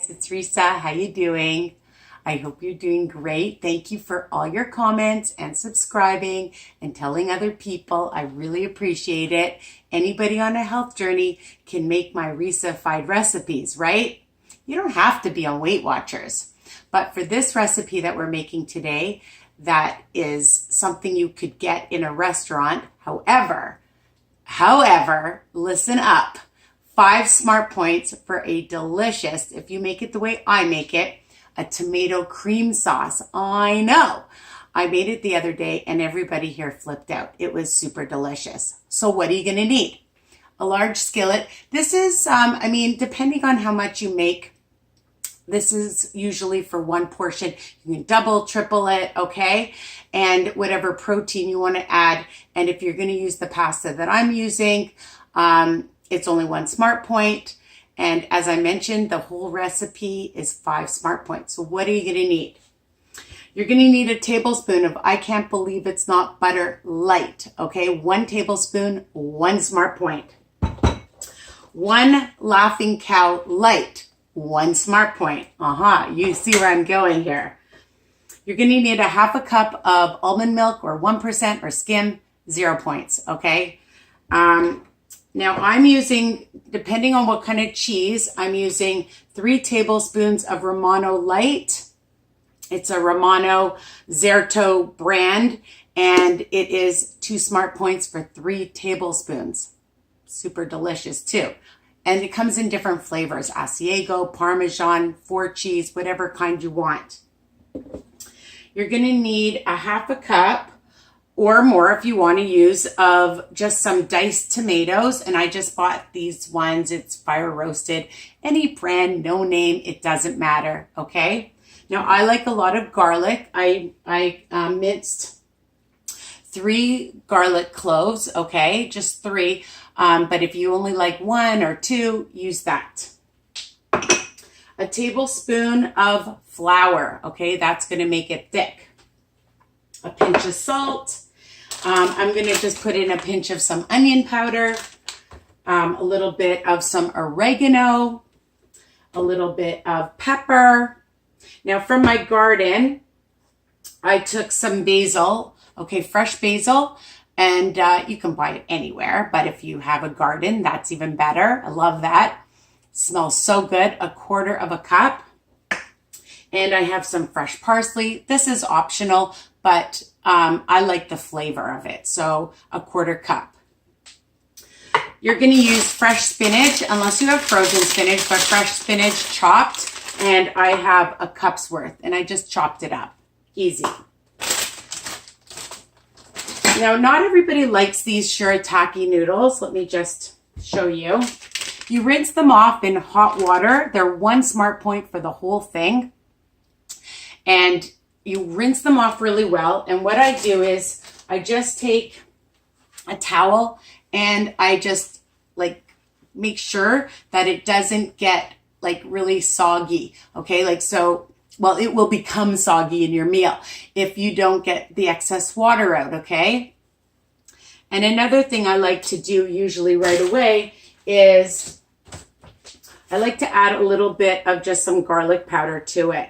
It's Risa. How you doing? I hope you're doing great. Thank you for all your comments and subscribing and telling other people. I really appreciate it. Anybody on a health journey can make my Risa-fied recipes, right? You don't have to be on Weight Watchers. But for this recipe that we're making today, that is something you could get in a restaurant. However, listen up. 5 smart points for a delicious, if you make it the way I make it, a tomato cream sauce. I know. I made it the other day and everybody here flipped out. It was super delicious. So what are you going to need? A large skillet. This is, depending on how much you make, this is usually for one portion. You can double, triple it, okay? And whatever protein you want to add. And if you're going to use the pasta that I'm using, it's only 1 smart point. And as I mentioned, the whole recipe is 5 smart points. So what are you going to need? You're going to need a tablespoon of I Can't Believe It's Not Butter Light. Okay, 1 tablespoon, 1 smart point. 1 Laughing Cow Light, 1 smart point. You see where I'm going here. You're going to need a 1/2 cup of almond milk or 1% or skim, 0 points. Okay. Now I'm using, depending on what kind of cheese, I'm using 3 tablespoons of Romano Light. It's a Romano Zerto brand, and it is 2 smart points for 3 tablespoons. Super delicious too. And it comes in different flavors, Asiago, Parmesan, 4 cheese, whatever kind you want. You're going to need a 1/2 cup or more if you want to use of just some diced tomatoes. And I just bought these ones. It's fire roasted. Any brand, no name, it doesn't matter. Okay. Now I like a lot of garlic. I minced 3 garlic cloves. Okay. Just 3. But if you only like 1 or 2, use that. A tablespoon of flour. Okay. That's going to make it thick. A pinch of salt. I'm going to just put in a pinch of some onion powder, a little bit of some oregano, a little bit of pepper. Now from my garden, I took some basil, okay, fresh basil, and you can buy it anywhere, but if you have a garden, that's even better. I love that. It smells so good. 1/4 cup. And I have some fresh parsley. This is optional, but I like the flavor of it. So 1/4 cup. You're going to use fresh spinach, unless you have frozen spinach, but fresh spinach chopped. And I have a cup's worth, and I just chopped it up. Easy. Now, not everybody likes these shirataki noodles. Let me just show you. You rinse them off in hot water. They're 1 smart point for the whole thing. And you rinse them off really well. And what I do is I just take a towel and I just make sure that it doesn't get really soggy. Okay. It will become soggy in your meal if you don't get the excess water out. Okay. And another thing I like to do usually right away is I like to add a little bit of just some garlic powder to it.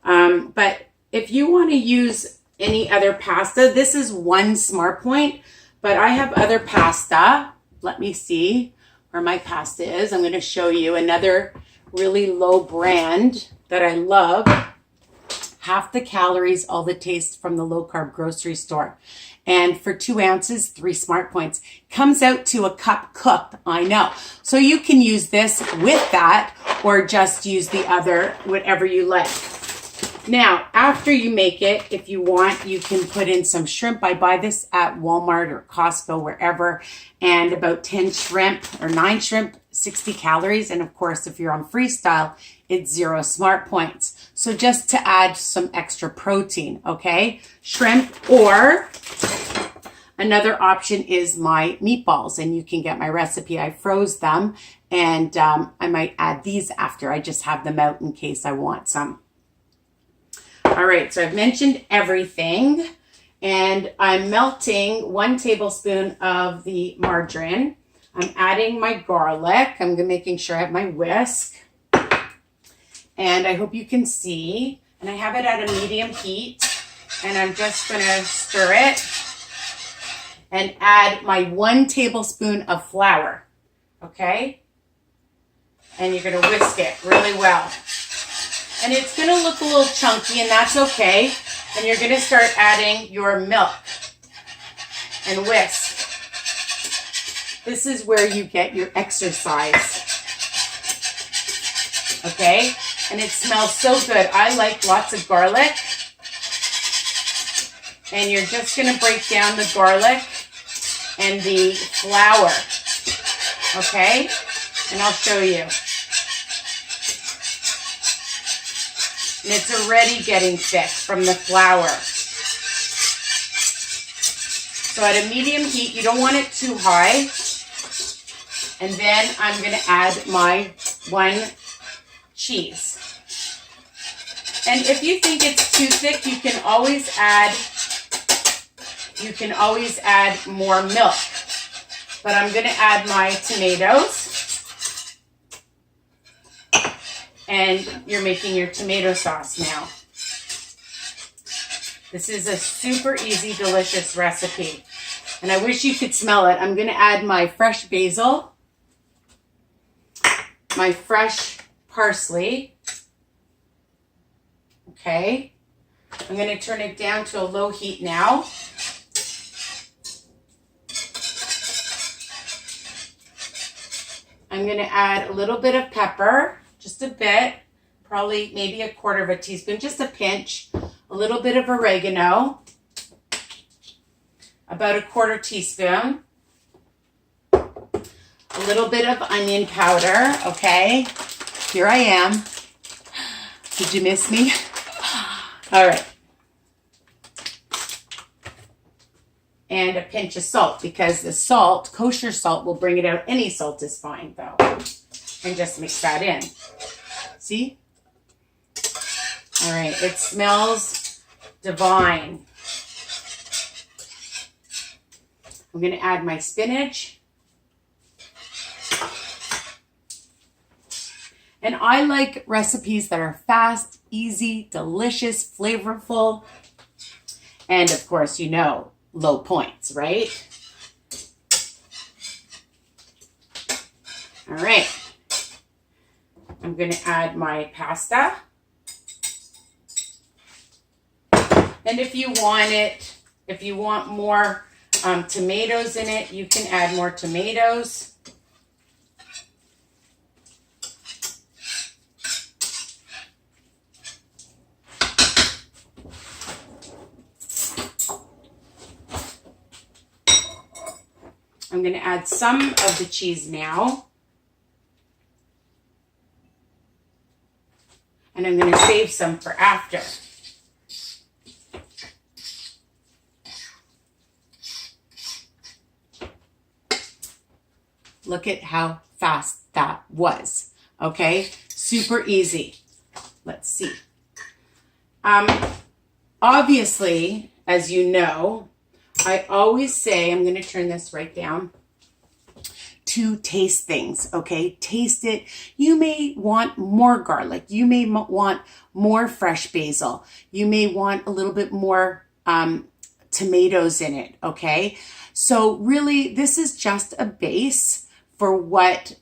But if you want to use any other pasta, this is 1 smart point, but I have other pasta. Let me see where my pasta is. I'm going to show you another really low brand that I love. 1/2 the calories, all the taste from the low carb grocery store. And for 2 ounces, 3 smart points. Comes out to a cup cooked, I know. So you can use this with that or just use the other, whatever you like. Now, after you make it, if you want, you can put in some shrimp. I buy this at Walmart or Costco, wherever, and about 10 shrimp or 9 shrimp, 60 calories. And of course, if you're on freestyle, it's 0 smart points. So just to add some extra protein, okay? Shrimp, or another option is my meatballs, and you can get my recipe. I froze them, and I might add these after. I just have them out in case I want some. All right, so I've mentioned everything, and I'm melting 1 tablespoon of the margarine. I'm adding my garlic. I'm making sure I have my whisk. And I hope you can see. And I have it at a medium heat. And I'm just going to stir it and add my 1 tablespoon of flour. Okay? And you're going to whisk it really well. And it's going to look a little chunky, and that's okay. And you're going to start adding your milk and whisk. This is where you get your exercise. Okay? And it smells so good. I like lots of garlic. And you're just going to break down the garlic and the flour. Okay? And I'll show you. And it's already getting thick from the flour. So at a medium heat, you don't want it too high. And then I'm going to add my 1 cheese. And if you think it's too thick, you can always add more milk. But I'm going to add my tomatoes. And you're making your tomato sauce now. This is a super easy, delicious recipe. And I wish you could smell it. I'm going to add my fresh basil, my fresh parsley. Okay. I'm going to turn it down to a low heat now. I'm going to add a little bit of pepper, just a bit, probably maybe a 1/4 teaspoon, just a pinch, a little bit of oregano, about a 1/4 teaspoon, a little bit of onion powder, okay? Here I am. Did you miss me? All right. And a pinch of salt, because the salt, kosher salt, will bring it out. Any salt is fine, though. And just mix that in. See? All right. It smells divine. I'm going to add my spinach. And I like recipes that are fast, easy, delicious, flavorful. And, of course, you know, low points, right? All right. I'm going to add my pasta. And if you want more tomatoes in it, you can add more tomatoes. I'm going to add some of the cheese now. And I'm going to save some for after. Look at how fast that was. Okay? Super easy. Let's see. Obviously, as you know, I always say, I'm going to turn this right down, to taste things, okay? Taste it. You may want more garlic. You may want more fresh basil. You may want a little bit more tomatoes in it, okay? So really, this is just a base for what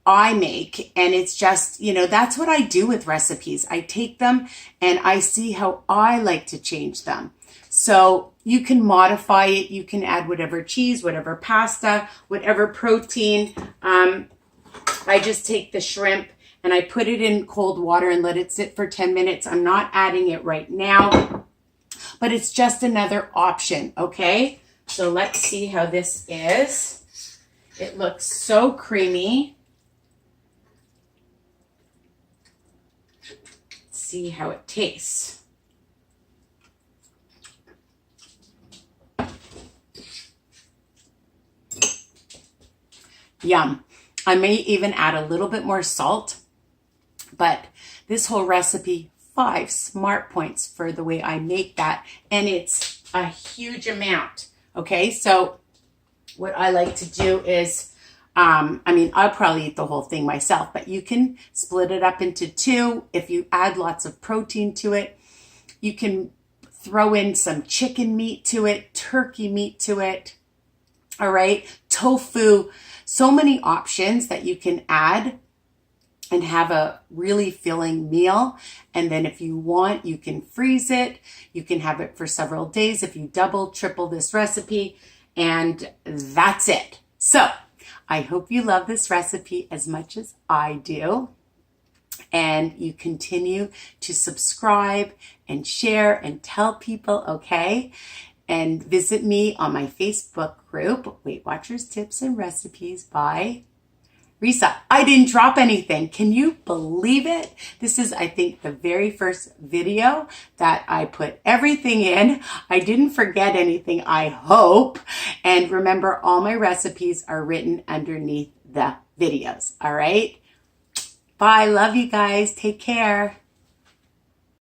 I make, and it's just, you know, that's what I do with recipes. I take them and I see how I like to change them. So you can modify it. You can add whatever cheese, whatever pasta, whatever protein. I just take the shrimp and I put it in cold water and let it sit for 10 minutes. I'm not adding it right now, but it's just another option, okay? So let's see how this is. It looks so creamy. Let's see how it tastes. Yum. I may even add a little bit more salt, but this whole recipe, 5 smart points for the way I make that, and it's a huge amount. Okay, so what I like to do is I mean, I'll probably eat the whole thing myself, but you can split it up into two. If you add lots of protein to it, you can throw in some chicken meat to it, turkey meat to it. All right. Tofu. So many options that you can add and have a really filling meal. And then if you want, you can freeze it. You can have it for several days if you double, triple this recipe. And that's it. So I hope you love this recipe as much as I do. And you continue to subscribe and share and tell people, okay? And visit me on my Facebook group, Weight Watchers Tips and Recipes by Risa. I didn't drop anything. Can you believe it? This is, I think, the very first video that I put everything in. I didn't forget anything, I hope. And remember, all my recipes are written underneath the videos. All right? Bye. Love you guys. Take care.